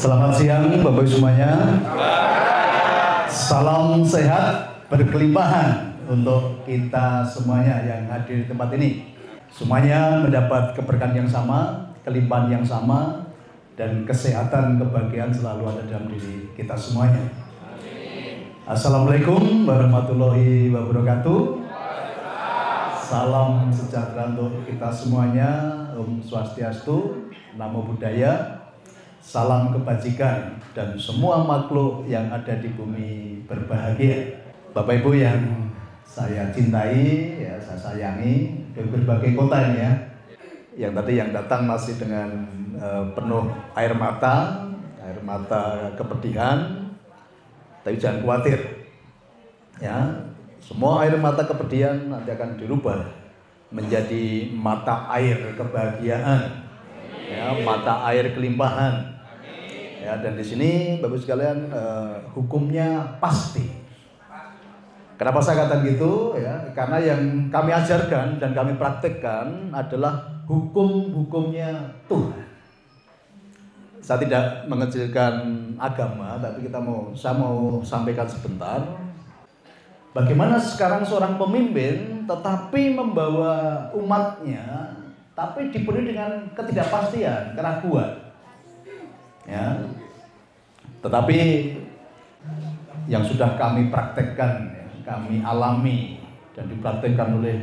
Selamat siang Bapak Ibu semuanya. Salam sehat berkelimpahan untuk kita semuanya yang hadir di tempat ini. Semuanya mendapat keberkahan yang sama, kelimpahan yang sama, dan kesehatan kebahagiaan selalu ada dalam diri kita semuanya. Assalamualaikum warahmatullahi wabarakatuh. Salam sejahtera untuk kita semuanya. Om Swastiastu, Namo Buddhaya. Salam kebajikan dan semua makhluk yang ada di bumi berbahagia. Bapak Ibu yang saya cintai, ya saya sayangi dari berbagai kota ini ya. Yang tadi yang datang masih dengan penuh air mata kepedihan. Tapi jangan khawatir. Ya, semua air mata kepedihan nanti akan dirubah menjadi mata air kebahagiaan. Ya, mata air kelimpahan. Ya, dan di sini Bapak sekalian hukumnya pasti. Kenapa saya katakan gitu? Ya, karena yang kami ajarkan dan kami praktekkan adalah hukum-hukumnya Tuhan. Saya tidak mengecilkan agama, tapi saya mau sampaikan sebentar. Bagaimana sekarang seorang pemimpin tetapi membawa umatnya tapi dipenuhi dengan ketidakpastian, keraguan. Ya. Tetapi yang sudah kami praktekkan, ya, kami alami dan dipraktekkan oleh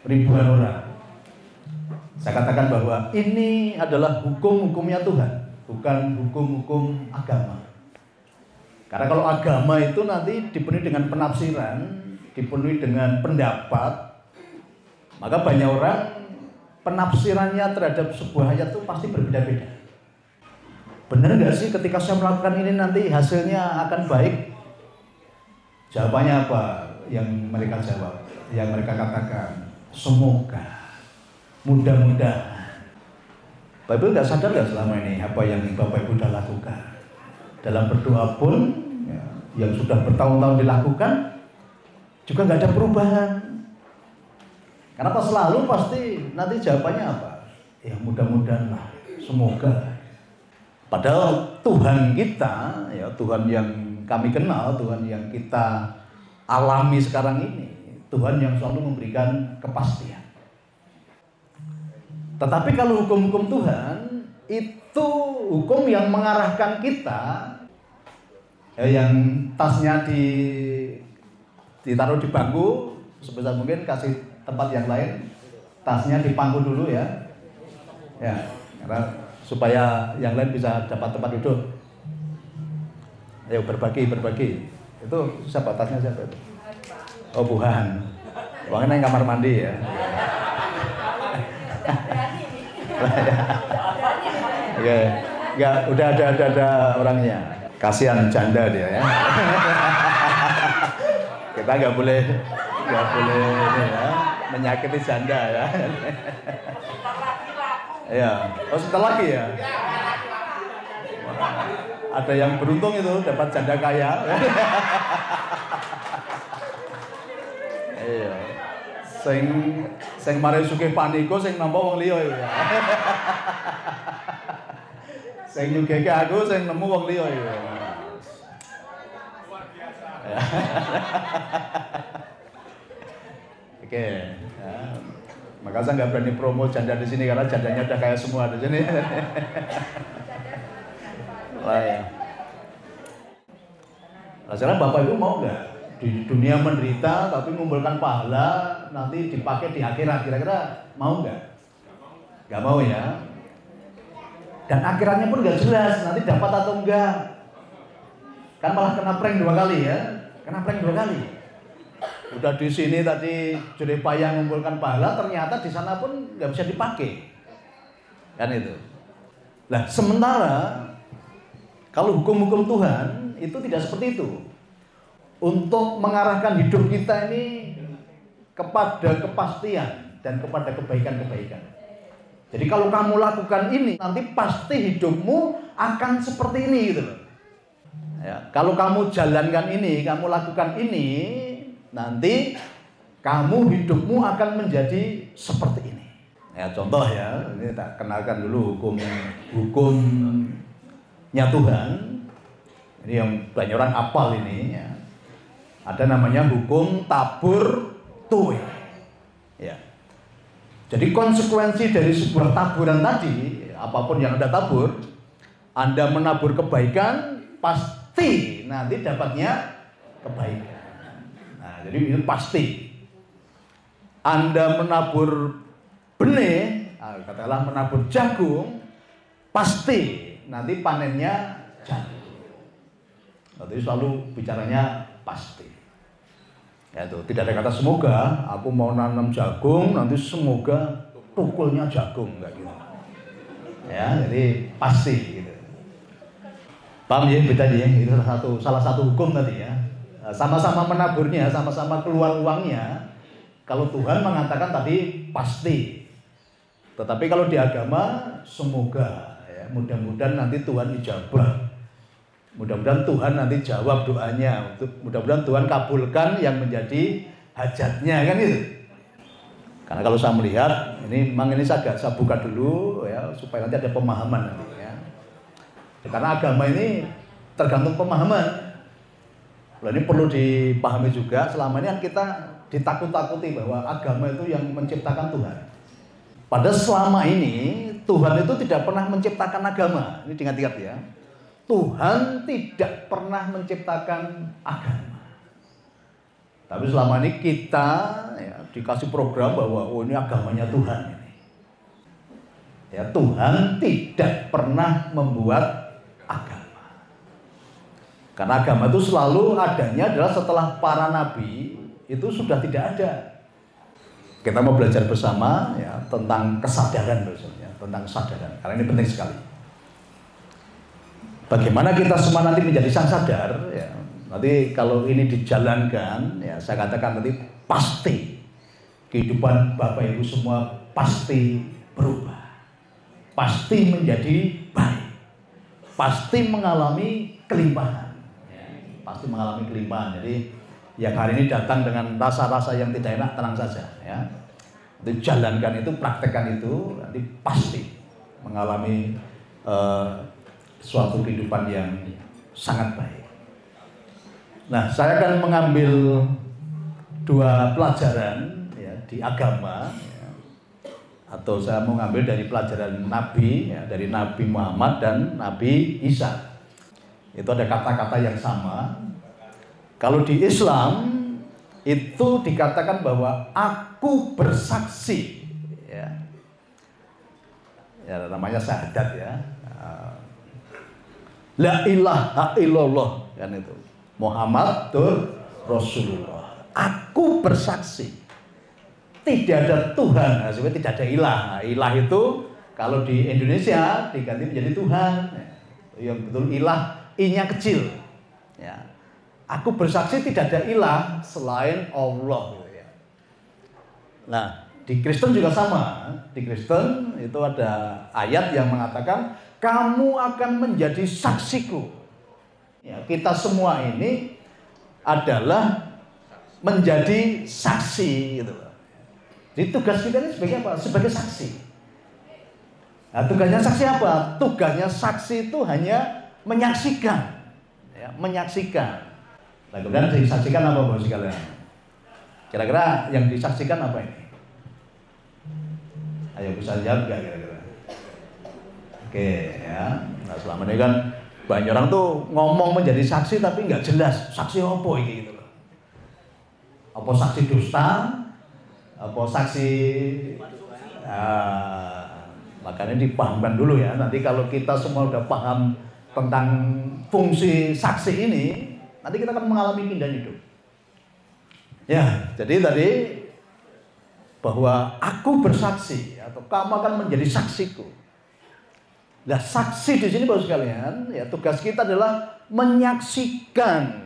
ribuan orang. Saya katakan bahwa ini adalah hukum-hukumnya Tuhan, bukan hukum-hukum agama. Karena kalau agama itu nanti dipenuhi dengan penafsiran, dipenuhi dengan pendapat, maka banyak orang penafsirannya terhadap sebuah ayat itu pasti berbeda-beda. Benar nggak sih ketika saya melakukan ini nanti hasilnya akan baik? Jawabannya apa yang mereka jawab? Yang mereka katakan, semoga, mudah-mudahan. Bapak Ibu nggak sadar nggak selama ini apa yang Bapak Ibu sudah lakukan? Dalam berdoa pun ya, yang sudah bertahun-tahun dilakukan juga nggak ada perubahan. Kenapa selalu pasti nanti jawabannya apa? Ya mudah-mudahan lah, semoga. Padahal Tuhan kita, ya Tuhan yang kami kenal, Tuhan yang kita alami sekarang ini, Tuhan yang selalu memberikan kepastian. Tetapi kalau hukum-hukum Tuhan itu hukum yang mengarahkan kita, ya, yang tasnya ditaruh di bangku sebesar mungkin, kasih tempat yang lain, tasnya di pangku dulu ya, karena supaya yang lain bisa dapat tempat duduk. Ayo berbagi. Itu siapa tasnya siapa itu? Oh Buhan. Uangnya yang kamar mandi ya. Oke, enggak, udah ada orangnya. Kasihan janda dia ya. Kita nggak boleh ini ya, menyakiti janda ya. Ya, oh sebentar lagi ya. Ada yang beruntung itu dapat janda kaya. Iya. Sing mari sugih paniko sing nampa wong liya ya. Sing nyugihke aku sing nemu wong liya ya. Oke, ya. Maka saya nggak berani promo janda di sini karena jandanya udah kaya semua di sini. Lah ya. Nah, sekarang Bapak Ibu mau nggak di dunia menderita tapi mengumpulkan pahala nanti dipakai di akhirat? Kira-kira mau nggak? Nggak mau ya. Dan akhiratnya pun nggak jelas nanti dapat atau enggak. Kan malah kena prank 2 kali ya. Kena prank 2 kali. Udah di sini tadi jerih payah mengumpulkan pahala, ternyata di sana pun nggak bisa dipakai, kan itu. Nah sementara kalau hukum-hukum Tuhan itu tidak seperti itu. Untuk mengarahkan hidup kita ini kepada kepastian dan kepada kebaikan-kebaikan. Jadi kalau kamu lakukan ini, nanti pasti hidupmu akan seperti ini gitu loh. Ya, kalau kamu jalankan ini, kamu lakukan ini, nanti kamu hidupmu akan menjadi seperti ini. Ya contoh ya, ini tak kenalkan dulu hukum Tuhan, ini yang banyak orang apal ini ya. Ada namanya hukum tabur tuai. Ya. Jadi konsekuensi dari sebuah taburan tadi, apapun yang Anda tabur, Anda menabur kebaikan, pasti nanti dapatnya kebaikan. Nah, jadi itu pasti. Anda menabur benih, katakanlah menabur jagung, pasti nanti panennya jagung. Jadi selalu bicaranya pasti. Ya itu tidak ada kata semoga. Aku mau nanam jagung, nanti semoga tukulnya jagung, enggak gitu. Ya, jadi pasti gitu. Paham ya bedanya? Itu salah satu hukum tadi ya. Sama-sama menaburnya, sama-sama keluar uangnya. Kalau Tuhan mengatakan tadi pasti. Tetapi kalau di agama semoga ya, mudah-mudahan nanti Tuhan ijabah. Mudah-mudahan Tuhan nanti jawab doanya. Mudah-mudahan Tuhan kabulkan yang menjadi hajatnya, kan itu. Karena kalau saya melihat ini memang ini saya buka dulu ya supaya nanti ada pemahaman nanti ya. Karena agama ini tergantung pemahaman. Nah, ini perlu dipahami juga. Selama ini kan kita ditakut-takuti bahwa agama itu yang menciptakan Tuhan. Padahal selama ini Tuhan itu tidak pernah menciptakan agama. Ini diingat-ingat ya. Tuhan tidak pernah menciptakan agama. Tapi selama ini kita ya, dikasih program bahwa oh ini agamanya Tuhan ini. Ya, Tuhan tidak pernah membuat agama. Karena agama itu selalu adanya adalah setelah para nabi itu sudah tidak ada. Kita mau belajar bersama ya tentang kesadaran bersama, tentang kesadaran. Karena ini penting sekali. Bagaimana kita semua nanti menjadi sang sadar ya. Nanti kalau ini dijalankan ya saya katakan nanti pasti kehidupan Bapak Ibu semua pasti berubah. Pasti menjadi baik. Pasti mengalami kelimpahan. Ya, pasti mengalami kelimpahan. Jadi yang hari ini datang dengan rasa-rasa yang tidak enak tenang saja ya. Itu jalankan itu, praktekkan itu nanti pasti mengalami suatu kehidupan yang sangat baik. Nah, saya akan mengambil dua pelajaran ya, di agama ya. Atau saya mau ngambil dari pelajaran Nabi ya, dari Nabi Muhammad dan Nabi Isa. Itu ada kata-kata yang sama. Kalau di Islam itu dikatakan bahwa aku bersaksi ya. Ya namanya syahadat ya. La ilaha illallah kan itu. Muhammadur Rasulullah. Aku bersaksi tidak ada Tuhan, nah, sebenarnya tidak ada ilah. Nah, ilah itu kalau di Indonesia diganti menjadi Tuhan. Yang betul ilah, i-nya kecil. Ya. Aku bersaksi tidak ada ilah selain Allah. Ya. Nah, di Kristen juga sama. Di Kristen itu ada ayat yang mengatakan kamu akan menjadi saksiku. Ya, kita semua ini adalah menjadi saksi gitu. Jadi tugas kita ini sebagai apa? Sebagai saksi. Nah, tugasnya saksi apa? Tugasnya saksi itu hanya menyaksikan. Ya, menyaksikan. Nah, kemudian disaksikan apa bos sekalian? Kira-kira yang disaksikan apa ini? Ayo bisa jawab gak kira-kira? Oke ya. Nah selama ini kan banyak orang tuh ngomong menjadi saksi tapi nggak jelas saksi apa ini gitu loh. Apa saksi dusta? Apa saksi? Makanya dipahamkan dulu ya. Nanti kalau kita semua udah paham tentang fungsi saksi ini, nanti kita akan mengalami pindah hidup. Ya, jadi tadi bahwa aku bersaksi atau kamu akan menjadi saksiku. Nah, saksi di sini Bapak sekalian, ya tugas kita adalah menyaksikan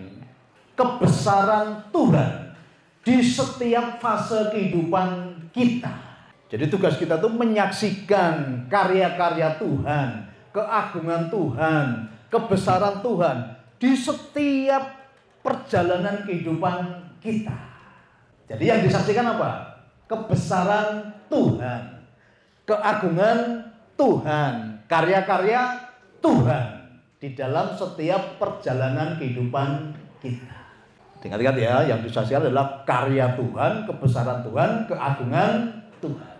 kebesaran Tuhan di setiap fase kehidupan kita. Jadi tugas kita tuh menyaksikan karya-karya Tuhan, keagungan Tuhan, kebesaran Tuhan di setiap perjalanan kehidupan kita. Jadi yang disaksikan apa? Kebesaran Tuhan, keagungan Tuhan, karya-karya Tuhan. di dalam setiap perjalanan kehidupan kita. Ingat-ingat ya, yang disaksikan adalah karya Tuhan, kebesaran Tuhan, keagungan Tuhan.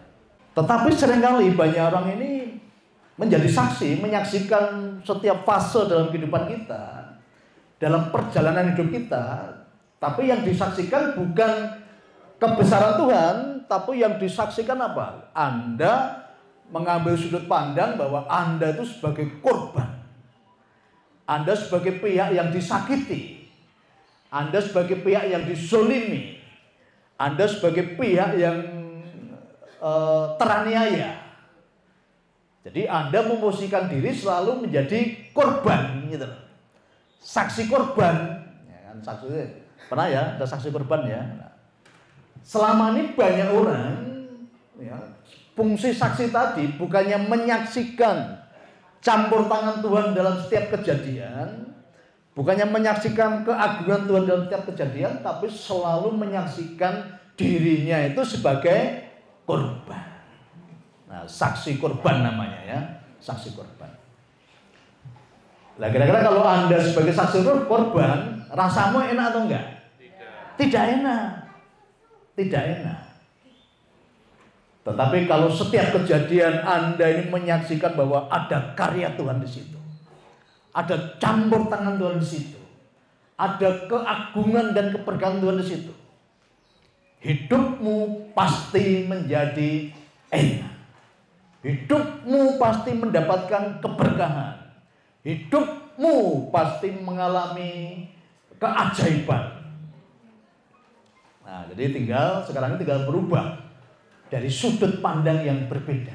Tetapi seringkali banyak orang ini menjadi saksi, menyaksikan setiap fase dalam kehidupan kita, dalam perjalanan hidup kita, tapi yang disaksikan bukan kebesaran Tuhan, tapi yang disaksikan apa? Anda mengambil sudut pandang bahwa Anda itu sebagai korban. Anda sebagai pihak yang disakiti. Anda sebagai pihak yang dizolimi. Anda sebagai pihak yang teraniaya. Jadi Anda memposisikan diri selalu menjadi korban, gitu. Saksi korban, ya kan, saksi pernah ya, ada saksi korban ya. Nah, selama ini banyak orang, ya, fungsi saksi tadi bukannya menyaksikan campur tangan Tuhan dalam setiap kejadian, bukannya menyaksikan keagungan Tuhan dalam setiap kejadian, tapi selalu menyaksikan dirinya itu sebagai korban. Nah, saksi korban namanya ya, saksi korban. Nah, kira-kira kalau Anda sebagai saksi korban, rasamu enak atau enggak? Tidak enak. Tidak enak. Tetapi kalau setiap kejadian Anda ini menyaksikan bahwa ada karya Tuhan di situ, ada campur tangan Tuhan di situ, ada keagungan dan keberkahan Tuhan di situ, hidupmu pasti menjadi enak. Hidupmu pasti mendapatkan keberkahan. Hidupmu pasti mengalami keajaiban. Nah, jadi sekarang ini tinggal berubah dari sudut pandang yang berbeda.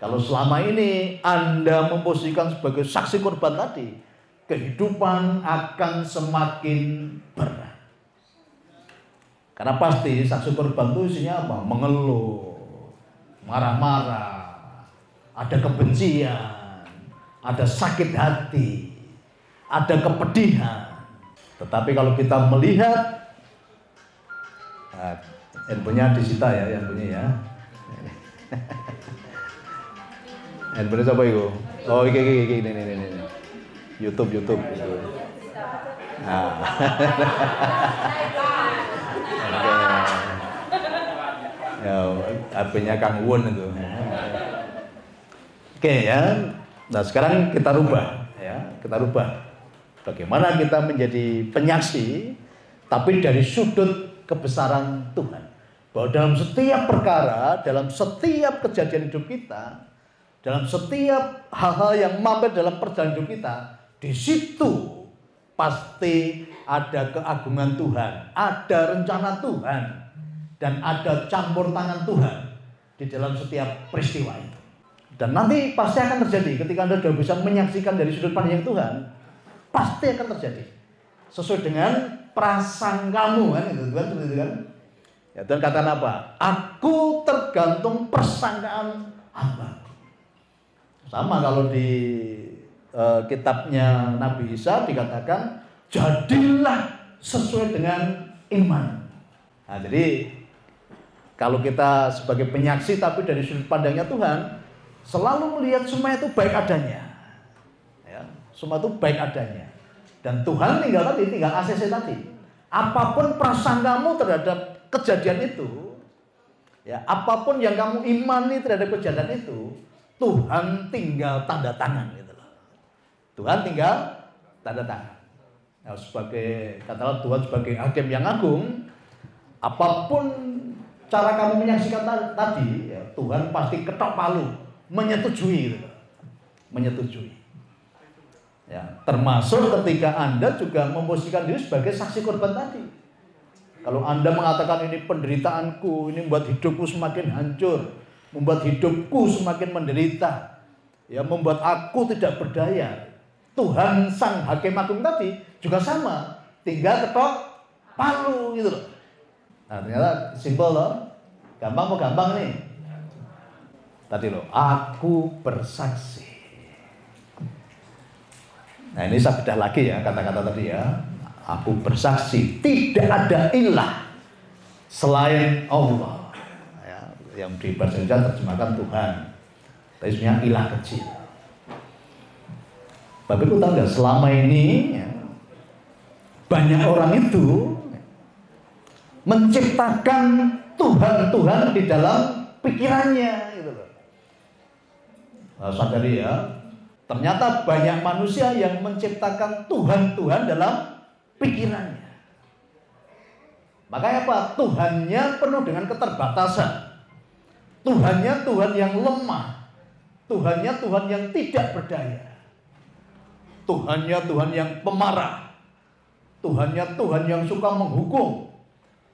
Kalau selama ini Anda memposisikan sebagai saksi korban tadi, kehidupan akan semakin berat. Karena pasti saksi korban itu isinya apa? Mengeluh, marah-marah, ada kebencian, ada sakit hati, ada kepedihan. Tetapi kalau kita melihat, handphonenya disita ya, handphonenya ya. Handphonenya siapa itu? Oh, ini. YouTube. Nah. Ya, HP-nya Kang Won itu. Oke ya. Nah, sekarang kita rubah ya. Kita rubah. Bagaimana kita menjadi penyaksi tapi dari sudut kebesaran Tuhan. Bahwa dalam setiap perkara, dalam setiap kejadian hidup kita, dalam setiap hal-hal yang mampir dalam perjalanan hidup kita, di situ pasti ada keagungan Tuhan, ada rencana Tuhan, dan ada campur tangan Tuhan di dalam setiap peristiwa itu. Dan nanti pasti akan terjadi ketika Anda sudah bisa menyaksikan dari sudut pandang Tuhan, pasti akan terjadi sesuai dengan prasangkamu kan, itu Tuhan seperti itu kan. Ya, Tuhan katakan apa? Aku tergantung persangkaan hamba. Sama kalau di kitabnya Nabi Isa dikatakan jadilah sesuai dengan iman. Nah, jadi kalau kita sebagai penyaksi tapi dari sudut pandangnya Tuhan, selalu melihat semua itu baik adanya. Ya, semua itu baik adanya. Dan Tuhan tinggal ACC tadi. Apapun prasangkamu terhadap kejadian itu, ya, apapun yang kamu imani terhadap kejadian itu, Tuhan tinggal tanda tangan gitu loh. Tuhan tinggal tanda tangan. Nah, sebagai katakanlah Tuhan sebagai hakim yang agung, apapun cara kamu menyaksikan tadi, ya, Tuhan pasti ketok palu, menyetujui gitu. Menyetujui. Ya, termasuk ketika Anda juga memposisikan diri sebagai saksi korban tadi. Kalau Anda mengatakan ini penderitaanku, ini membuat hidupku semakin hancur, membuat hidupku semakin menderita, ya, membuat aku tidak berdaya. Tuhan sang hakim agung tadi juga sama, tinggal ketok palu gitu loh. Nah, ternyata simpel loh, gampang nih. Tadi loh, aku bersaksi. Nah, ini saya bedah lagi ya kata-kata tadi ya. Aku bersaksi tidak ada ilah selain Allah. Ya, yang di bahasa Indonesia terjemahkan Tuhan. Tapi sebenarnya ilah kecil. Bapak Ibu tahu nggak, selama ini ya, banyak orang itu menciptakan Tuhan-Tuhan di dalam pikirannya gitu loh. Nah, sadari ya, ternyata banyak manusia yang menciptakan Tuhan-Tuhan dalam pikirannya. Makanya apa? Tuhannya penuh dengan keterbatasan. Tuhannya Tuhan yang lemah. Tuhannya Tuhan yang tidak berdaya. Tuhannya Tuhan yang pemarah. Tuhannya Tuhan yang suka menghukum.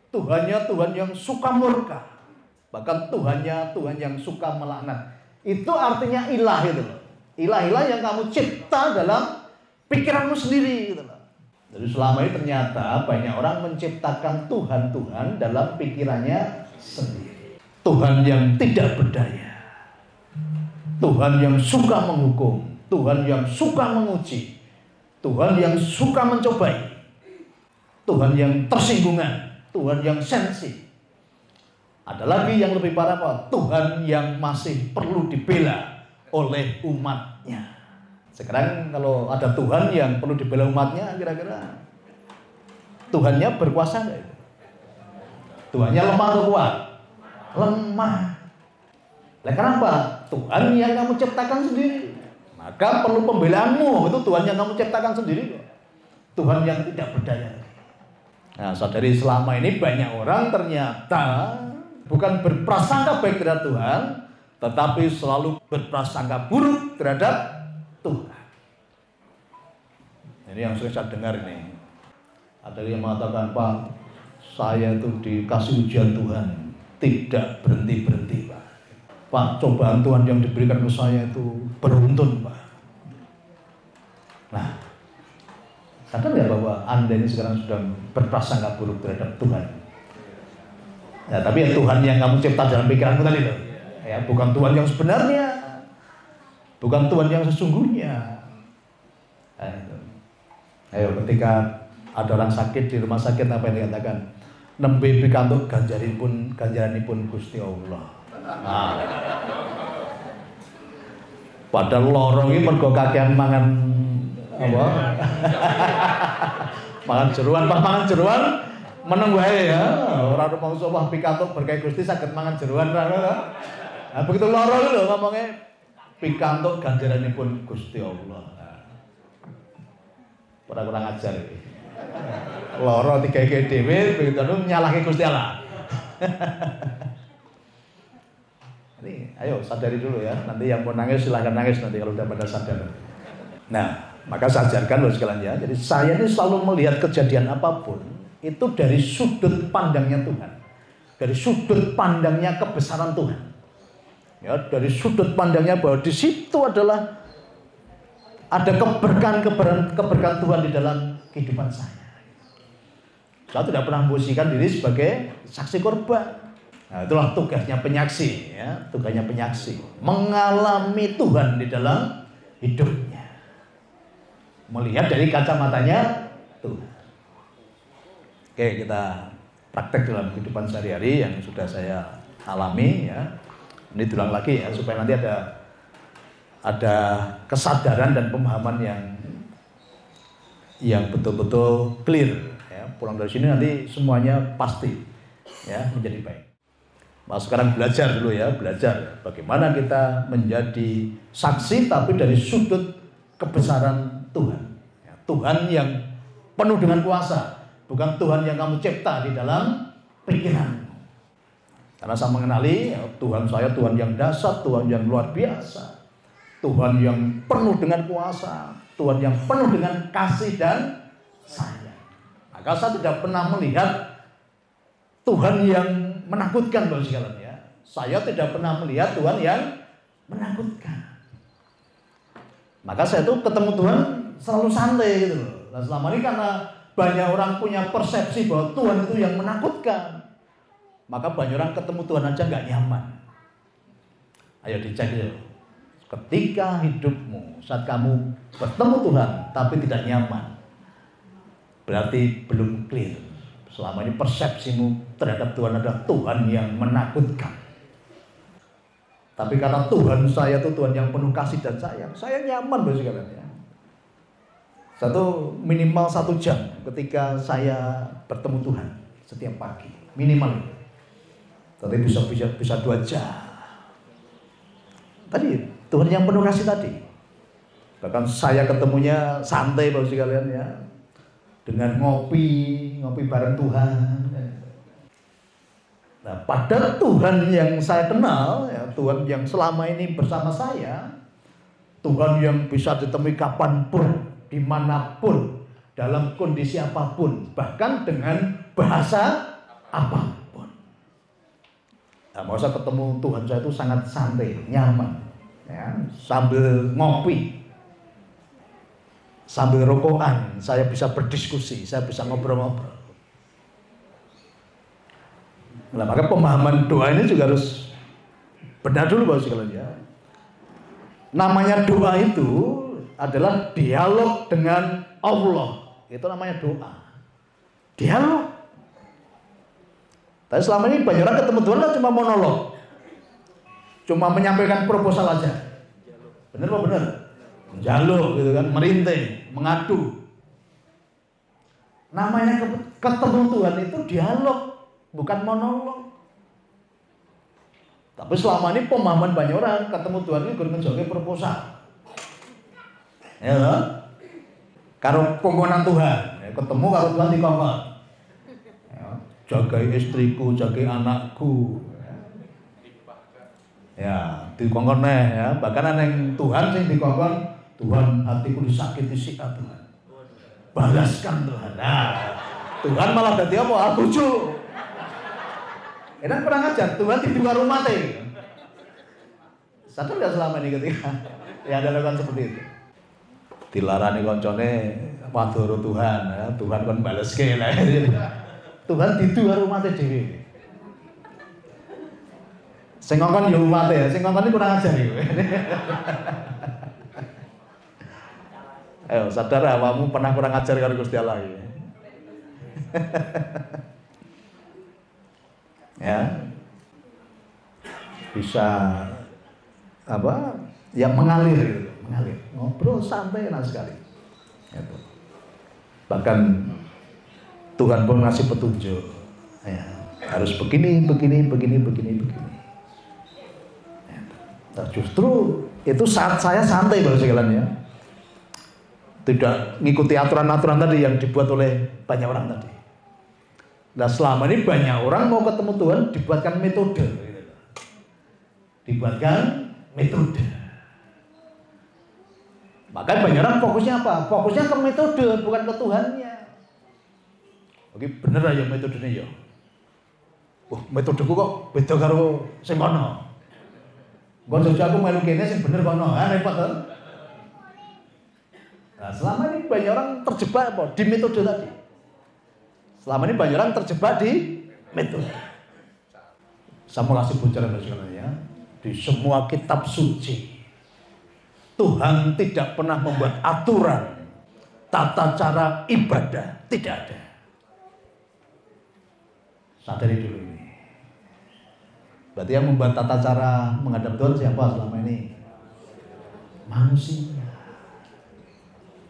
Tuhannya Tuhan yang suka murka. Bahkan Tuhannya Tuhan yang suka melaknat. Itu artinya ilah itu loh. Ilah-ilah yang kamu cipta dalam pikiranmu sendiri gitu loh. Jadi selama ini ternyata banyak orang menciptakan Tuhan-Tuhan dalam pikirannya sendiri. Tuhan yang tidak berdaya. Tuhan yang suka menghukum. Tuhan yang suka menguji. Tuhan yang suka mencobai. Tuhan yang tersinggungan. Tuhan yang sensi. Ada lagi yang lebih parah, Pak. Tuhan yang masih perlu dibela oleh umatnya. Sekarang kalau ada Tuhan yang perlu dibela umatnya, kira-kira Tuhannya berkuasa nggak itu? Tuhannya lemah atau kuat? Lemah. Nah, kenapa? Tuhan yang kamu ciptakan sendiri. Maka perlu pembelaanmu. Itu Tuhan yang kamu ciptakan sendiri. Tuhan yang tidak berdaya. Nah, saudari, selama ini banyak orang ternyata bukan berprasangka baik terhadap Tuhan, tetapi selalu berprasangka buruk terhadap Tuhan. Ini yang sering saya dengar ini. Ada yang mengatakan, Pak, saya itu dikasih ujian Tuhan, tidak berhenti-berhenti, Pak. Pak, cobaan Tuhan yang diberikan ke saya itu beruntun, Pak. Nah, sadar nggak bahwa Anda ini sekarang sudah berprasangka buruk terhadap Tuhan? Ya, tapi ya Tuhan yang kamu cipta dalam pikiranmu tadi loh. Ya, bukan Tuhan yang sebenarnya. Bukan Tuhan yang sesungguhnya. Ayo, ketika ada orang sakit di rumah sakit, apa yang dikatakan? Nembe pikantuk ganjaranipun Gusti Allah. Nah. Padahal loro iki mergo kakean mangan apa? Mangan jeruan, pas mangan jeruan meneng wae ya. Ora rumangsa wah pikantuk berkah Gusti saged mangan jeruan ra. Nah, begitu loro lho ngomongnya pikantuk ganjaranipun Gusti Allah. Kurang ajar iki. Loro digawe dhewe begitu nyalahke Gusti Allah. Ini, ayo sadari dulu ya. Nanti yang mau nangis silahkan nangis nanti kalau udah pada sadar. Nah, maka saya ajarkan loh sekalian ya. Jadi saya ini selalu melihat kejadian apapun itu dari sudut pandangnya Tuhan, dari sudut pandangnya kebesaran Tuhan. Ya, dari sudut pandangnya bahwa di situ adalah ada keberkahan Tuhan di dalam kehidupan saya. Saya tidak pernah memposisikan diri sebagai saksi korban. Nah, itulah tugasnya penyaksi, ya, tugasnya penyaksi, mengalami Tuhan di dalam hidupnya, melihat dari kacamatanya Tuhan. Oke, kita praktek dalam kehidupan sehari-hari yang sudah saya alami, ya. Ini diulang lagi ya, supaya nanti ada kesadaran dan pemahaman yang betul-betul clear. Ya. Pulang dari sini nanti semuanya pasti, ya, menjadi baik. Nah, sekarang belajar dulu ya, belajar bagaimana kita menjadi saksi tapi dari sudut kebesaran Tuhan. Ya, Tuhan yang penuh dengan kuasa, bukan Tuhan yang kamu cipta di dalam pikiran. Karena saya mengenali ya, Tuhan saya Tuhan yang dahsyat, Tuhan yang luar biasa, Tuhan yang penuh dengan kuasa, Tuhan yang penuh dengan kasih dan sayang. Maka saya tidak pernah melihat Tuhan yang menakutkan bagi sekalian ya. Saya tidak pernah melihat Tuhan yang menakutkan. Maka saya tuh ketemu Tuhan selalu santai gitu loh. Dan selama ini karena banyak orang punya persepsi bahwa Tuhan itu yang menakutkan, maka banyak orang ketemu Tuhan aja nggak nyaman. Ayo dicek ya. Ketika hidupmu saat kamu bertemu Tuhan tapi tidak nyaman, berarti belum clear. Selama ini persepsimu terhadap Tuhan adalah Tuhan yang menakutkan. Tapi karena Tuhan saya itu Tuhan yang penuh kasih dan sayang, saya nyaman bagi kalian ya. Minimal 1 jam ketika saya bertemu Tuhan setiap pagi, minimal. Tapi bisa 2 jam. Tadi Tuhan yang penuh kasih tadi. Bahkan saya ketemunya santai Bapak sekalian ya, dengan ngopi bareng Tuhan. Nah, pada Tuhan yang saya kenal, ya, Tuhan yang selama ini bersama saya, Tuhan yang bisa ditemui kapanpun, dimanapun, dalam kondisi apapun, bahkan dengan bahasa apapun. Nah, masa ketemu Tuhan saya itu sangat santai, nyaman, ya, sambil ngopi, sambil rokokan, saya bisa berdiskusi, saya bisa ngobrol-ngobrol. Nah, maka pemahaman doa ini juga harus benar dulu Bapak sekalian ya. Namanya doa itu adalah dialog dengan Allah. Itu namanya doa. Dialog. Tapi selama ini banyak orang ketemu Tuhan cuma monolog. Cuma menyampaikan proposal aja. Benar apa benar? Menjaluk gitu kan, merintih, mengadu. Namanya ketemu Tuhan itu dialog, bukan monolog. Tapi selama ini pemahaman banyak orang ketemu Tuhan ini ngejoke proposal. Ya kan? Karo kongkonan Tuhan, ya, ketemu karo Tuhan dikongkon. Ya, jaga istriku, jaga anakku. Ya, dikongkon ya, bahkan ana yang Tuhan sing dikongkon, Tuhan hatiku disakiti sik Tuhan. Balaskan Tuhan. Nah, Tuhan malah dadi apa? Bojo. Enak kurang ajar, Tuhan di luar rumah teh. Sadar gak selama ini ketika ya ada lakukan seperti itu. Dilarani koncone wadoro Tuhan, ya, Tuhan kon baleske lah. Tuhan di luar rumah teh dhewe. Sing ngongkon yo umat ya, sing ngongkon iki kurang ajar iki. Ayo sadar awakmu pernah kurang ajar karo Gusti Allah iki. Ya, bisa apa? Yang mengalir, gitu. Mengalir, ngobrol santai enak sekali. Gitu. Bahkan Tuhan pun ngasih petunjuk, ya, harus begini. Ya. Nah, justru itu saat saya santai Bapak sekalian ya, tidak ngikuti aturan-aturan tadi yang dibuat oleh banyak orang tadi. Nah selama ini banyak orang mau ketemu Tuhan dibuatkan metode. Dibuatkan metode. Maka banyak orang fokusnya apa? Fokusnya ke metode, bukan ke Tuhannya. Oke, bener aja metodenya ya. Metodeku kok beda karo sing kono. Nggo aku melu kene sing bener kono. Repot kan? Nah, selama ini banyak orang terjebak apa? Di metode tadi. Selama ini banyak orang terjebak di metode. Saya mau kasih bocoran ya. Di semua kitab suci, Tuhan tidak pernah membuat aturan tata cara ibadah, tidak ada. Sadari dulu ini. Berarti yang membuat tata cara menghadap Tuhan siapa selama ini? Manusia.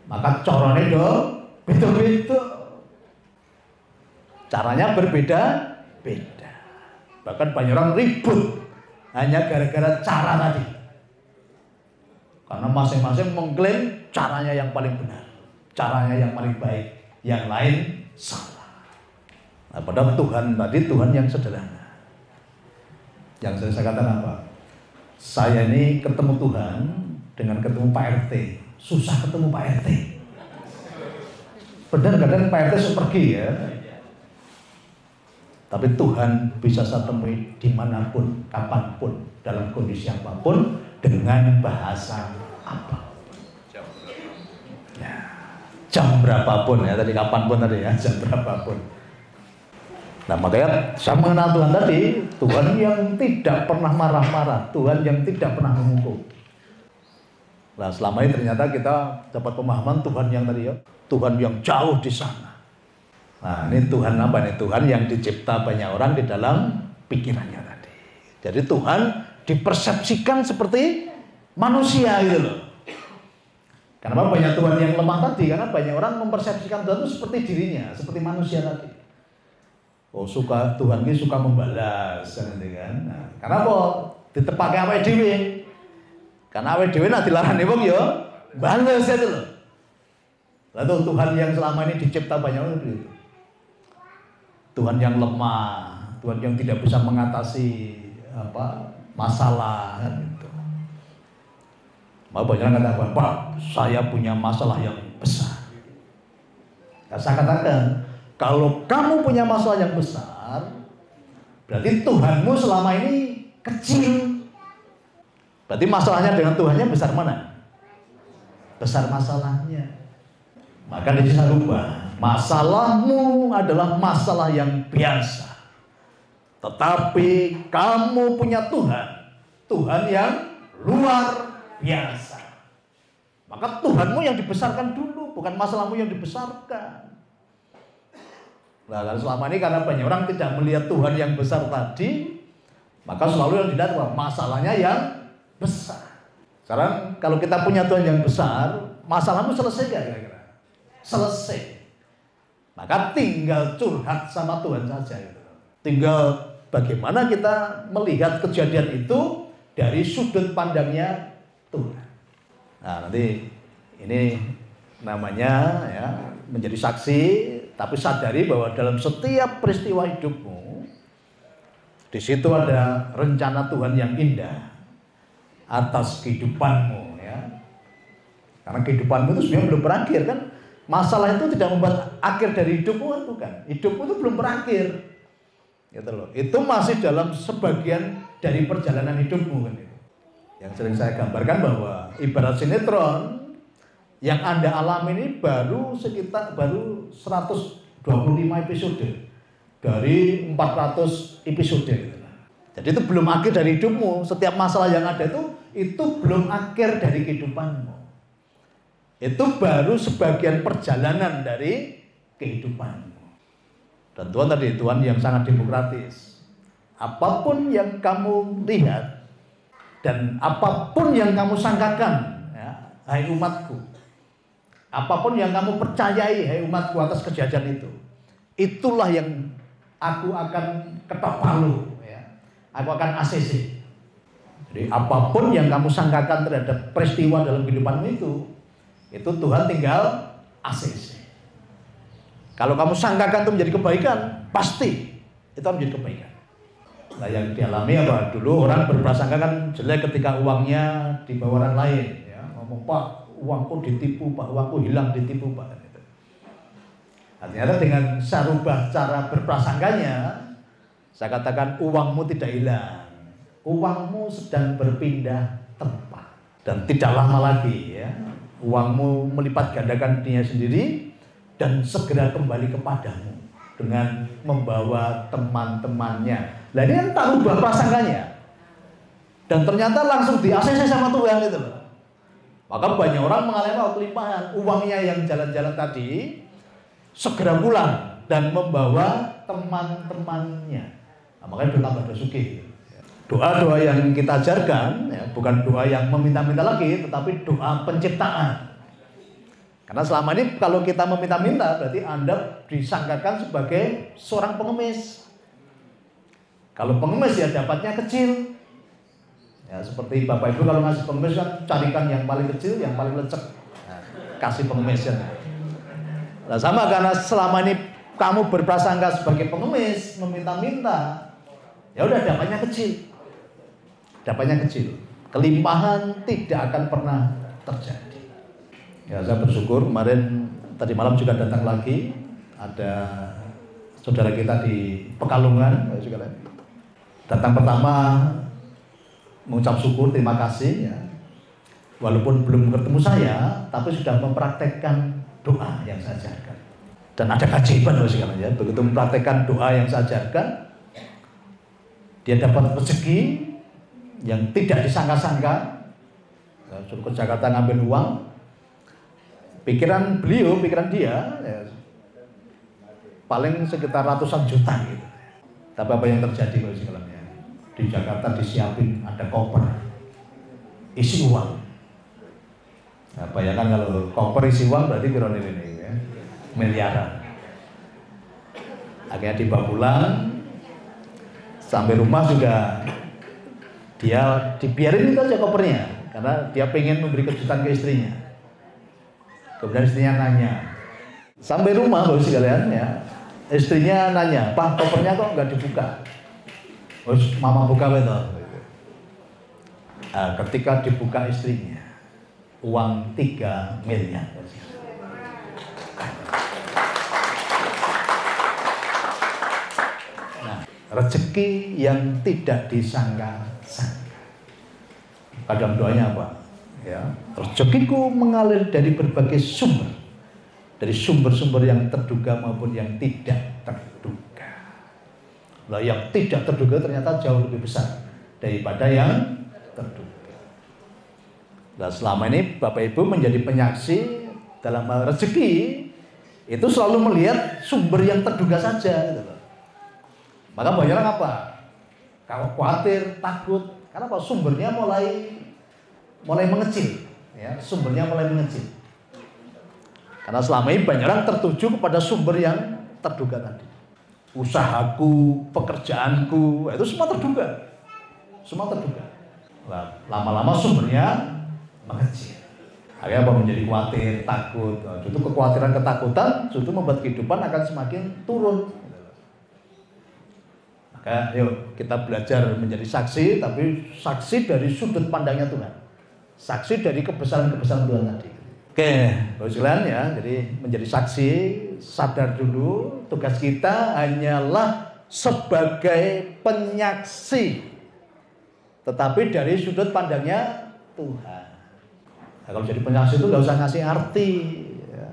Maka caranya dong beda-beda. Caranya berbeda-beda. Bahkan banyak orang ribut hanya gara-gara cara tadi. Karena masing-masing mengklaim caranya yang paling benar, caranya yang paling baik, yang lain salah. Nah, padahal Tuhan tadi Tuhan yang sederhana. Yang saya katakan apa? Saya ini ketemu Tuhan dengan ketemu Pak RT. Susah ketemu Pak RT. Benar kadang Pak RT sudah pergi ya. Tapi Tuhan bisa saya temui dimanapun, kapanpun, dalam kondisi apapun, dengan bahasa apapun. Ya, jam berapapun ya, tadi kapanpun tadi ya, jam berapapun. Nah makanya saya mengenal Tuhan tadi, Tuhan yang tidak pernah marah-marah, Tuhan yang tidak pernah menghukum. Nah selama ini ternyata kita dapat pemahaman Tuhan yang tadi ya, Tuhan yang jauh di sana. Nah ini Tuhan apa nih? Tuhan yang dicipta banyak orang di dalam pikirannya tadi. Jadi Tuhan dipersepsikan seperti manusia gitu loh. Kenapa banyak Tuhan yang lemah tadi? Karena banyak orang mempersepsikan Tuhan itu seperti dirinya, seperti manusia tadi. Oh, Tuhan ini suka membalas, kan? Nah, karena apa? Ditepake awake dhewe. Karena awake dhewe nek dilarani wong ya bales itu loh. Lalu Tuhan yang selama ini dicipta banyak orang itu. Tuhan yang lemah, Tuhan yang tidak bisa mengatasi masalah kan itu. Mau banyak orang katakan, Pak, saya punya masalah yang besar. Ya, saya katakan, kalau kamu punya masalah yang besar, berarti Tuhanmu selama ini kecil. Berarti masalahnya dengan Tuhannya besar mana? Besar masalahnya. Maka dia bisa rubah. Masalahmu adalah masalah yang biasa. Tetapi kamu punya Tuhan. Tuhan yang luar biasa. Maka Tuhanmu yang dibesarkan dulu, bukan masalahmu yang dibesarkan. Nah, selama ini karena banyak orang tidak melihat Tuhan yang besar tadi, maka selalu yang dilihat masalahnya yang besar. Sekarang kalau kita punya Tuhan yang besar, masalahmu selesai gak kira-kira? Selesai. Maka tinggal curhat sama Tuhan saja. Tinggal bagaimana kita melihat kejadian itu dari sudut pandangnya Tuhan. Nah, nanti ini namanya ya menjadi saksi, tapi sadari bahwa dalam setiap peristiwa hidupmu di situ ada rencana Tuhan yang indah atas kehidupanmu ya. Karena kehidupanmu itu sebenarnya belum berakhir kan. Masalah itu tidak membuat akhir dari hidupmu kan, bukan. Hidupmu itu belum berakhir. Gitu loh. Itu masih dalam sebagian dari perjalanan hidupmu kan itu. Yang sering saya gambarkan bahwa ibarat sinetron yang Anda alami ini baru 125 episode dari 400 episode gitu. Jadi itu belum akhir dari hidupmu. Setiap masalah yang ada itu belum akhir dari kehidupanmu. Itu baru sebagian perjalanan dari kehidupanmu. Dan Tuhan tadi, Tuhan yang sangat demokratis. Apapun yang kamu lihat dan apapun yang kamu sangkakan, ya, hai umatku, apapun yang kamu percayai, hai umatku atas kejadian itu, itulah yang aku akan ketok palu, ya. Aku akan ACC. Jadi apapun yang kamu sangkakan terhadap peristiwa dalam kehidupanmu itu Tuhan tinggal ACC. Kalau kamu sangkakan itu menjadi kebaikan, pasti itu menjadi kebaikan. Nah, yang dialami apa? Dulu orang berprasangka kan jelek ketika uangnya dibawa orang lain, ya. Ngomong, Pak, uangku ditipu, Pak, uangku hilang ditipu, Pak. Gitu. Nah, ternyata dengan saya rubah cara berprasangkanya, saya katakan uangmu tidak hilang, uangmu sedang berpindah tempat dan tidak lama lagi, ya. Uangmu melipat gandakan dirinya sendiri dan segera kembali kepadamu dengan membawa teman-temannya. Nah, ini kan tak ubah prasangkanya. Dan ternyata langsung di-ACC sama Tuhan itu loh. Maka banyak orang mengalami kelimpahan. Uangnya yang jalan-jalan tadi segera pulang dan membawa teman-temannya. Nah, makanya bertambah sugih. Doa-doa yang kita ajarkan ya, bukan doa yang meminta-minta lagi, tetapi doa penciptaan. Karena selama ini kalau kita meminta-minta berarti Anda disangkakan sebagai seorang pengemis. Kalau pengemis ya dapatnya kecil. Ya, seperti Bapak Ibu kalau ngasih pengemis kan carikan yang paling kecil, yang paling lecek. Nah, kasih pengemis ya. Nah, sama karena selama ini kamu berprasangka sebagai pengemis, meminta-minta, ya udah dapatnya kecil. Dapatnya kecil. Kelimpahan tidak akan pernah terjadi. Ya, saya bersyukur kemarin tadi malam juga datang lagi ada saudara kita di Pekalongan, datang pertama mengucap syukur, terima kasih ya. Walaupun belum ketemu saya, tapi sudah mempraktekkan doa yang saya ajarkan. Dan ada keajaiban loh sekarang ya. Begitu mempraktekkan doa yang saya ajarkan, dia dapat rezeki yang tidak disangka-sangka. Saya suruh ke Jakarta ngambil uang. Pikiran dia ya, paling sekitar ratusan juta gitu. Tapi apa yang terjadi kalau segalanya? Di Jakarta disiapin ada koper isi uang. Nah, bayangkan kalau koper isi uang berarti kira ini ya, miliaran. Akhirnya dibawa pulang, sampai rumah juga dia dibiarin itu aja kopernya, karena dia pengen memberi kejutan ke istrinya. Kemudian istrinya nanya, sampai rumah baru sekalian ya, istrinya nanya, "Pak, kopernya kok nggak dibuka?" "Oh, mama buka betul." Nah, ketika dibuka istrinya, uang 3 miliar. Nah, rezeki yang tidak disangka-sangka. Kadang doanya apa? Ya, rezekiku mengalir dari berbagai sumber, dari sumber-sumber yang terduga maupun yang tidak terduga. Lah, yang tidak terduga ternyata jauh lebih besar daripada yang terduga. Nah, selama ini Bapak Ibu menjadi penyaksi dalam hal rezeki itu selalu melihat sumber yang terduga saja gitu loh. Maka banyak orang apa? Kalau khawatir, takut, karena apa? Sumbernya mulai mengecil ya, sumbernya mulai mengecil. Karena selama ini banyak orang tertuju kepada sumber yang terduga tadi. Usahaku, pekerjaanku, itu semua terduga. Semua terduga. Nah, lama-lama sumbernya mengecil. Akhirnya apa? Menjadi khawatir, takut. Justru kekhawatiran, ketakutan justru membuat kehidupan akan semakin turun. Maka yuk kita belajar menjadi saksi, tapi saksi dari sudut pandangnya Tuhan. Saksi dari kebesaran-kebesaran Tuhan tadi. Oke, Bapak sekalian ya, jadi menjadi saksi, sadar dulu tugas kita hanyalah sebagai penyaksi, tetapi dari sudut pandangnya Tuhan. Nah, kalau jadi penyaksi itu nggak usah ngasih arti ya.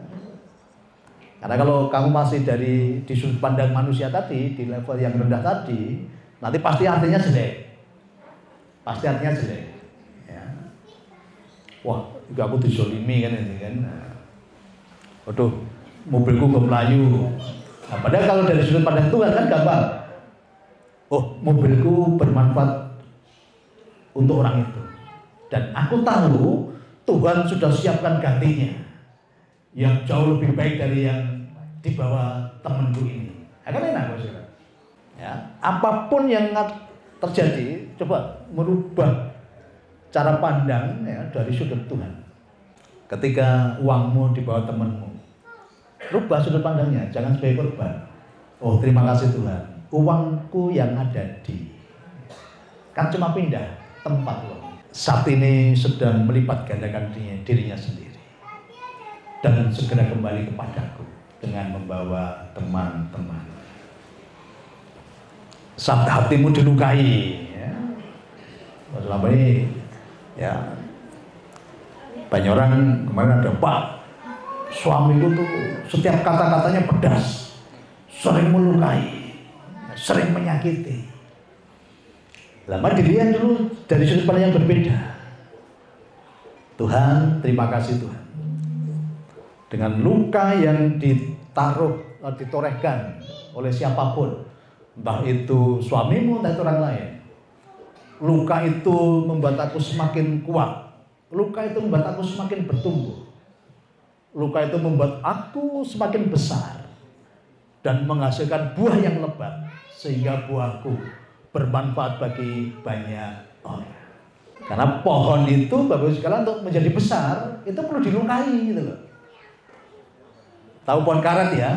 Karena kalau kamu masih di sudut pandang manusia tadi, di level yang rendah tadi, nanti pasti artinya jelek. Pasti artinya jelek ya. Wah, juga aku dizolimi kan ini kan. Waduh, mobilku nggak melayu. Nah, padahal kalau dari sudut pandang Tuhan kan gampang. Oh, mobilku bermanfaat untuk orang itu. Dan aku tahu Tuhan sudah siapkan gantinya yang jauh lebih baik dari yang dibawa temanku ini. Akan enak Bos. Ya, apapun yang terjadi, coba merubah cara pandang ya, dari sudut Tuhan. Ketika uangmu dibawa temanmu, rubah sudut pandangnya, jangan sebagai korban. Oh, terima kasih Tuhan, uangku yang ada kan cuma pindah tempat loh. Saat ini sedang melipat gandakan dirinya sendiri dan segera kembali kepadaku dengan membawa teman-teman. Saat hatimu dilukai ya, selama ini ya banyak orang kemarin ada, "Pak, suamiku tuh setiap kata-katanya pedas, sering melukai, sering menyakiti." Lama dilihat dulu dari sudut pandang yang berbeda. Tuhan, terima kasih Tuhan. Dengan luka yang ditorehkan oleh siapapun, entah itu suamimu, entah itu orang lain, luka itu membuat aku semakin kuat. Luka itu membuat aku semakin bertumbuh. Luka itu membuat aku semakin besar dan menghasilkan buah yang lebat, sehingga buahku bermanfaat bagi banyak orang. Karena pohon itu Bapak sekalian untuk menjadi besar itu perlu dilukai gitu loh. Tahu pohon karet ya?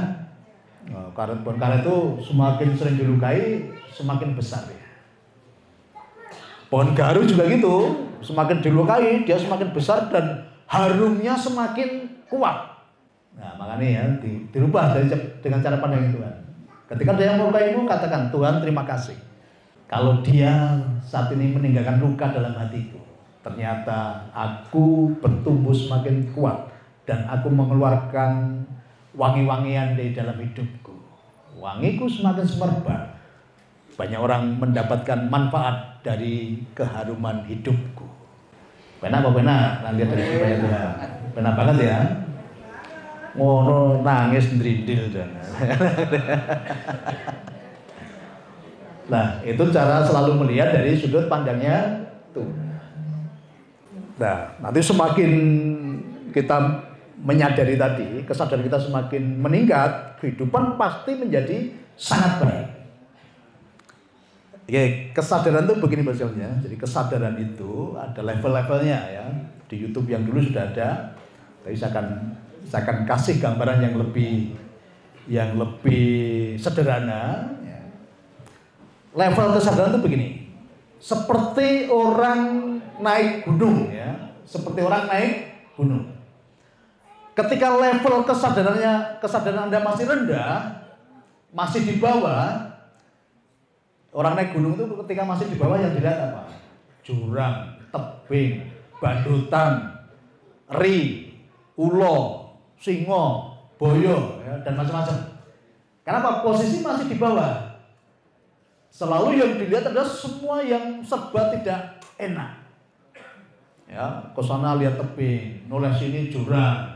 Pohon karet itu semakin sering dilukai semakin besar ya. Pohon garu juga gitu, semakin dilukai dia semakin besar dan harumnya semakin kuat. Nah, makanya ya dirubah dengan cara pandang Tuhan. Ketika dia melukaimu, katakan, "Tuhan, terima kasih. Kalau dia saat ini meninggalkan luka dalam hatiku, ternyata aku bertumbuh semakin kuat dan aku mengeluarkan wangi-wangian dari dalam hidupku. Wangiku semakin semerbak. Banyak orang mendapatkan manfaat dari keharuman hidupku." Benar apa benar? Nanti dari supaya Tuhan. Benar banget ya. Ngono nangis ndrindil dan. Nah, itu cara selalu melihat dari sudut pandangnya Tuhan. Nah, nanti semakin kita menyadari tadi, kesadaran kita semakin meningkat, kehidupan pasti menjadi sangat baik. Oke, kesadaran itu begini misalnya. Jadi kesadaran itu ada level-levelnya ya. Di YouTube yang dulu sudah ada. Tapi saya akan kasih gambaran yang lebih sederhana. Ya. Level kesadaran itu begini. Seperti orang naik gunung ya. Seperti orang naik gunung. Ketika level kesadaran Anda masih rendah, masih di bawah, orang naik gunung itu ketika masih di bawah yang dilihat apa? Jurang, tebing, bandutan, eri, ulo, singo, boyo, ya, dan macam-macam. Kenapa? Posisi masih di bawah. Selalu yang dilihat adalah semua yang serba tidak enak. Ya, ke sana lihat tebing, noleh sini jurang.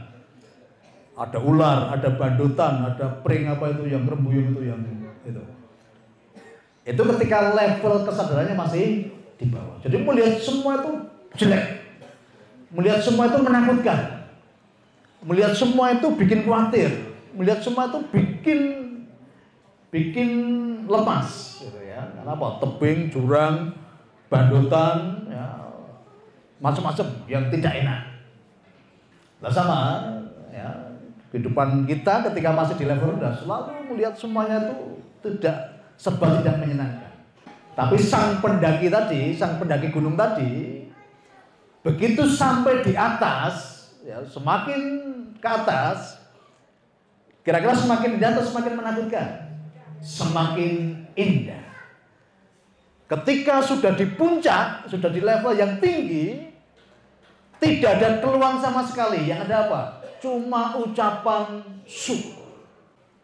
Ada ular, ada bandutan, ada pring apa itu yang rembuyung itu yang itu. Itu ketika level kesadarannya masih di bawah. Jadi melihat semua itu jelek. Melihat semua itu menakutkan. Melihat semua itu bikin khawatir. Melihat semua itu bikin lemas gitu ya. Karena apa? Tebing, jurang, bandutan ya, macam-macam yang tidak enak. Nah sama ya. Kehidupan kita ketika masih di level rendah selalu melihat semuanya itu serba tidak menyenangkan. Tapi sang pendaki gunung tadi, begitu sampai di atas, ya, semakin ke atas, kira-kira semakin indah atau semakin menakutkan? Semakin indah. Ketika sudah di puncak, sudah di level yang tinggi, tidak ada keluhan sama sekali. Yang ada apa? Cuma ucapan syukur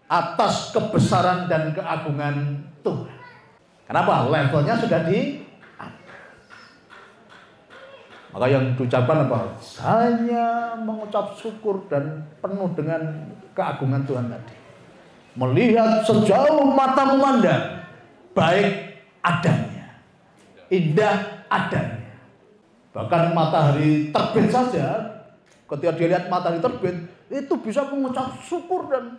atas kebesaran dan keagungan Tuhan. Kenapa? Levelnya sudah di atas. Maka yang diucapkan apa? Hanya mengucap syukur dan penuh dengan keagungan Tuhan tadi. Melihat sejauh mata memandang, baik adanya, indah adanya. Bahkan matahari terbit saja, ketika dia lihat matahari terbit, itu bisa mengucap syukur dan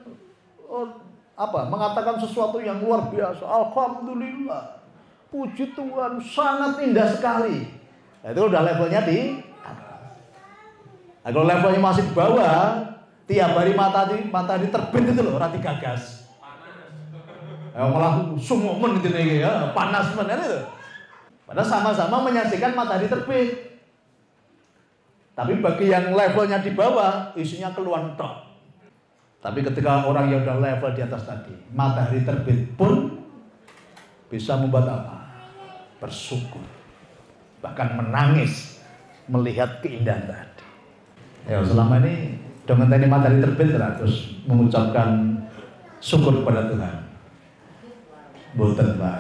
mengatakan sesuatu yang luar biasa. Alhamdulillah, puji Tuhan, sangat indah sekali. Nah, itu udah levelnya di atas. Nah, kalau levelnya masih di bawah, tiap hari matahari terbit itu loh, rati gagas. Malah sumumen itu nih ya, panas benar itu. Padahal sama-sama menyaksikan matahari terbit. Tapi bagi yang levelnya di bawah, isinya keluhan tok. Tapi ketika orang yang udah level di atas tadi, matahari terbit pun bisa membuat apa? Bersyukur. Bahkan menangis melihat keindahan tadi. Ya, selama ini dengan tadi matahari terbit terus mengucapkan syukur kepada Tuhan. Boten Pak.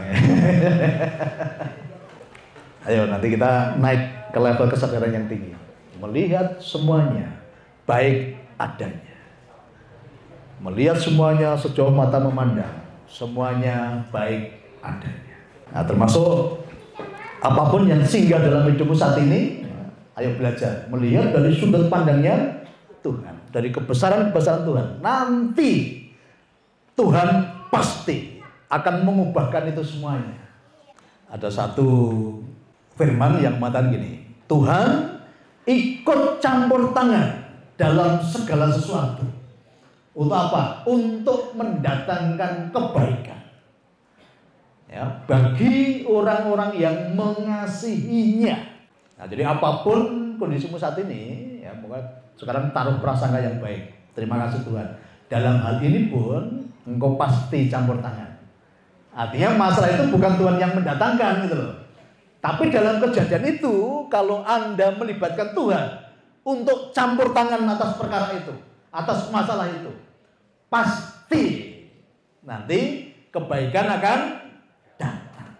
Ayo nanti kita naik ke level kesadaran yang tinggi. Melihat semuanya baik adanya. Melihat semuanya sejauh mata memandang. Semuanya baik adanya. Nah, termasuk apapun yang singgah dalam hidupmu saat ini, ayo belajar melihat dari sudut pandangnya Tuhan, dari kebesaran-kebesaran Tuhan. Nanti Tuhan pasti akan mengubahkan itu semuanya. Ada satu firman yang mengatakan gini, Tuhan ikut campur tangan dalam segala sesuatu. Untuk apa? Untuk mendatangkan kebaikan. Ya, bagi orang-orang yang mengasihinya. Nah, jadi apapun kondisimu saat ini, ya pokoknya sekarang taruh prasangka yang baik. Terima kasih Tuhan. Dalam hal ini pun engkau pasti campur tangan. Artinya masalah itu bukan Tuhan yang mendatangkan gitu loh. Tapi dalam kejadian itu, kalau Anda melibatkan Tuhan untuk campur tangan atas perkara itu, atas masalah itu, pasti nanti kebaikan akan datang.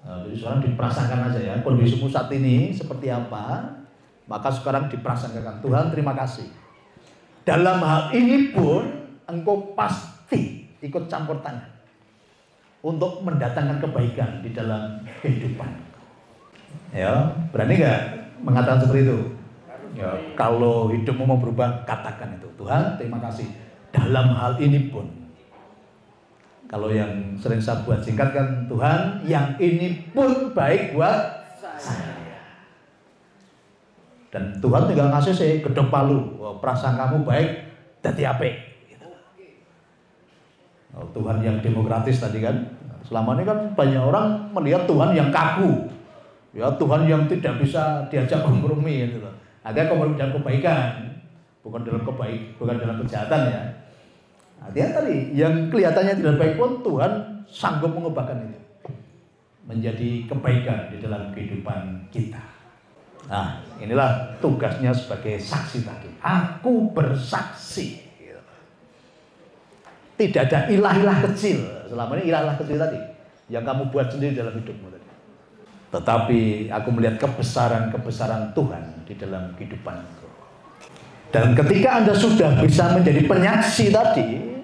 Nah, jadi sekarang diprasangkan aja ya, kondisimu saat ini seperti apa, maka sekarang diprasangkakan Tuhan, terima kasih. Dalam hal ini pun, engkau pasti ikut campur tangan untuk mendatangkan kebaikan di dalam kehidupan. Ya, berani nggak mengatakan seperti itu? Ya, kalau hidupmu mau berubah, katakan itu. Tuhan, terima kasih. Dalam hal ini pun, kalau yang sering saya buat singkat kan, Tuhan, yang ini pun baik buat saya. Dan Tuhan tinggal ngasih saya gedok palu. Perasaan kamu baik, dadi apik. Oh, Tuhan yang demokratis tadi kan. Selama ini kan banyak orang melihat Tuhan yang kaku. Ya, Tuhan yang tidak bisa diajak kompromi gitu loh. Ada kompromi dalam kebaikan, bukan dalam kejahatan ya. Artinya tadi yang kelihatannya tidak baik pun Tuhan sanggup mengubahkan itu menjadi kebaikan di dalam kehidupan kita. Nah, inilah tugasnya sebagai saksi tadi. Aku bersaksi. Tidak ada ilah-ilah kecil. Selama ini ilah-ilah kecil tadi yang kamu buat sendiri dalam hidupmu tadi. Tetapi aku melihat kebesaran-kebesaran Tuhan di dalam kehidupanku. Dan ketika Anda sudah bisa menjadi penyaksi tadi,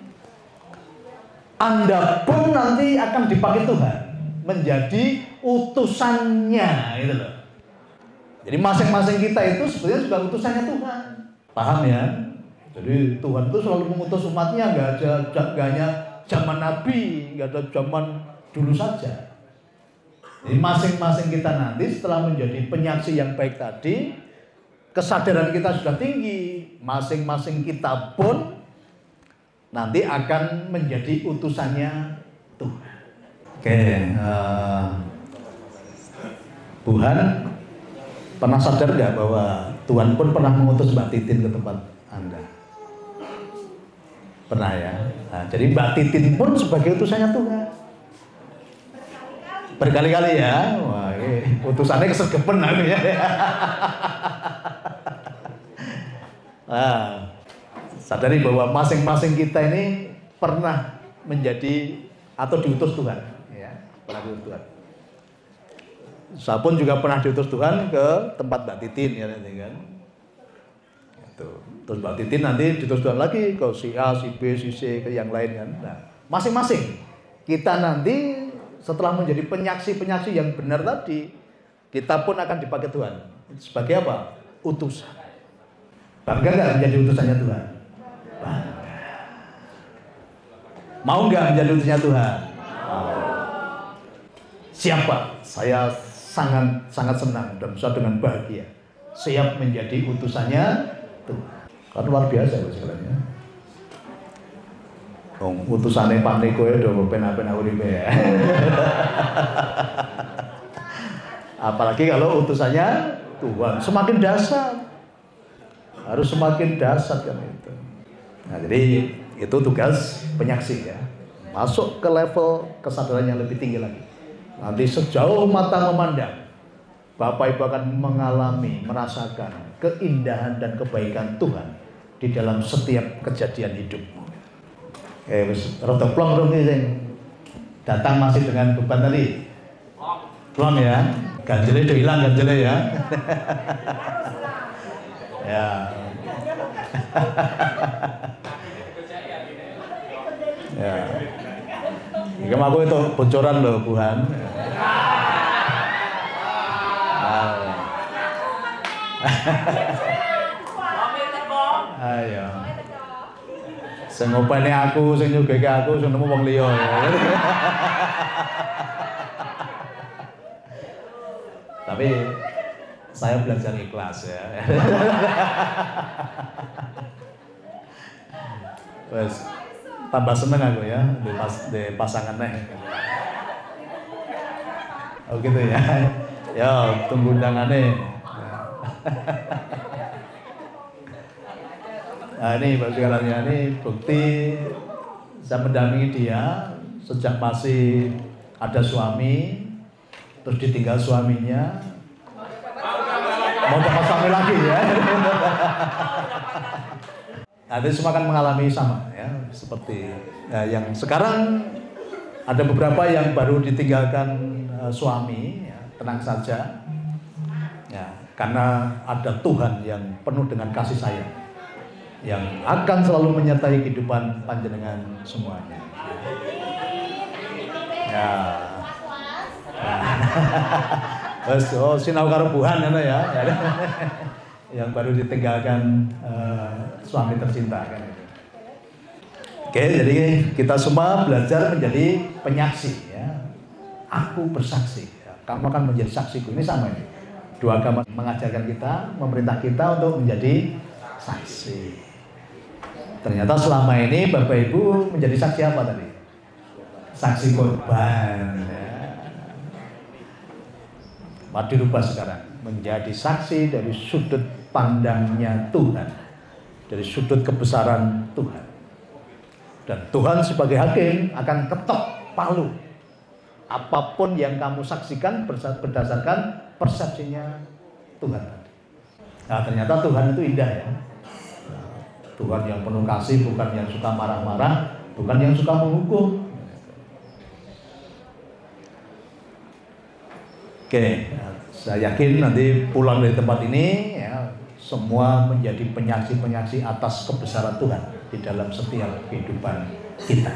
Anda pun nanti akan dipakai Tuhan menjadi utusannya, gitu loh. Jadi masing-masing kita itu sebenarnya juga utusannya Tuhan. Paham ya? Jadi Tuhan itu selalu mengutus umatnya, nggak hanya zaman Nabi, nggak ada zaman dulu saja. Jadi masing-masing kita nanti setelah menjadi penyaksi yang baik tadi, kesadaran kita sudah tinggi, masing-masing kita pun nanti akan menjadi utusannya Tuhan. Oke, Tuhan pernah sadar nggak bahwa Tuhan pun pernah mengutus Mbak Titin ke tempat Anda? Pernah ya. Nah, jadi Mbak Titin pun sebagai utusannya Tuhan. Berkali-kali ya. Wah, ini utusannya kesergepen ya. Nah, sadari bahwa masing-masing kita ini pernah menjadi atau diutus Tuhan, ya, pernah diutus Tuhan. Saya pun juga pernah diutus Tuhan ke tempat Mbak Titin ya, kan. Itu. Terus Mbak Titin nanti diutus Tuhan lagi ke si A, si B, si C, ke yang lain kan. Nah, masing-masing kita nanti setelah menjadi penyaksi-penyaksi yang benar tadi, kita pun akan dipakai Tuhan sebagai apa? Utusan. Bangga nggak menjadi utusannya Tuhan? Bangga. Mau nggak menjadi utusannya Tuhan? Siapa? Saya sangat senang dan bisa dengan bahagia siap menjadi utusannya Tuhan. Kan luar biasa loh sekalian. Utusannya panik kowe do pena-pena uripe ya. Apalagi kalau utusannya Tuhan, semakin dahsyat. Harus semakin dahsyat kan itu. Nah, jadi itu tugas penyaksi ya. Masuk ke level kesadaran yang lebih tinggi lagi. Nanti sejauh mata memandang, Bapak Ibu akan mengalami, merasakan keindahan dan kebaikan Tuhan di dalam setiap kejadian hidupmu. Rotok plong dong ini datang masih dengan beban tadi. Plong ya, ganjelnya udah hilang ganjelnya ya. Ya. Ya. Ini aku itu bocoran loh Tuhan. Ayo. Sing ngopeni aku, sing nyugeke aku, sing nemu wong liya ya. Tapi saya belajar ikhlas ya. Wes tambah seneng aku ya di pasangan neh. Oh gitu ya. Ya, tunggu undangannya. Nah ini Bapak sekalian, ini bukti saya mendampingi dia sejak masih ada suami, terus ditinggal suaminya, mau dapat suami lagi ya. Nanti semua akan mengalami sama ya, seperti yang sekarang ada beberapa yang baru ditinggalkan suami, ya, tenang saja, ya, karena ada Tuhan yang penuh dengan kasih sayang, yang akan selalu menyertai kehidupan panjenengan semuanya. Ya. Oh, sinau karo Tuhan ya. yang baru ditinggalkan suami tercinta kan. Oke, jadi kita semua belajar menjadi penyaksi ya. Aku bersaksi, ya. Kamu akan menjadi saksiku. Ini sama ini. Dua agama mengajarkan kita, memerintah kita untuk menjadi saksi. Ternyata selama ini Bapak Ibu menjadi saksi apa tadi? Saksi korban. Ya. Mari dirubah sekarang menjadi saksi dari sudut pandangnya Tuhan, dari sudut kebesaran Tuhan. Dan Tuhan sebagai hakim akan ketok palu apapun yang kamu saksikan berdasarkan persepsinya Tuhan. Nah, ternyata Tuhan itu indah ya. Tuhan yang penuh kasih, bukan yang suka marah-marah, bukan yang suka menghukum. Oke, saya yakin nanti pulang dari tempat ini ya, semua menjadi penyaksi-penyaksi atas kebesaran Tuhan di dalam setiap kehidupan kita.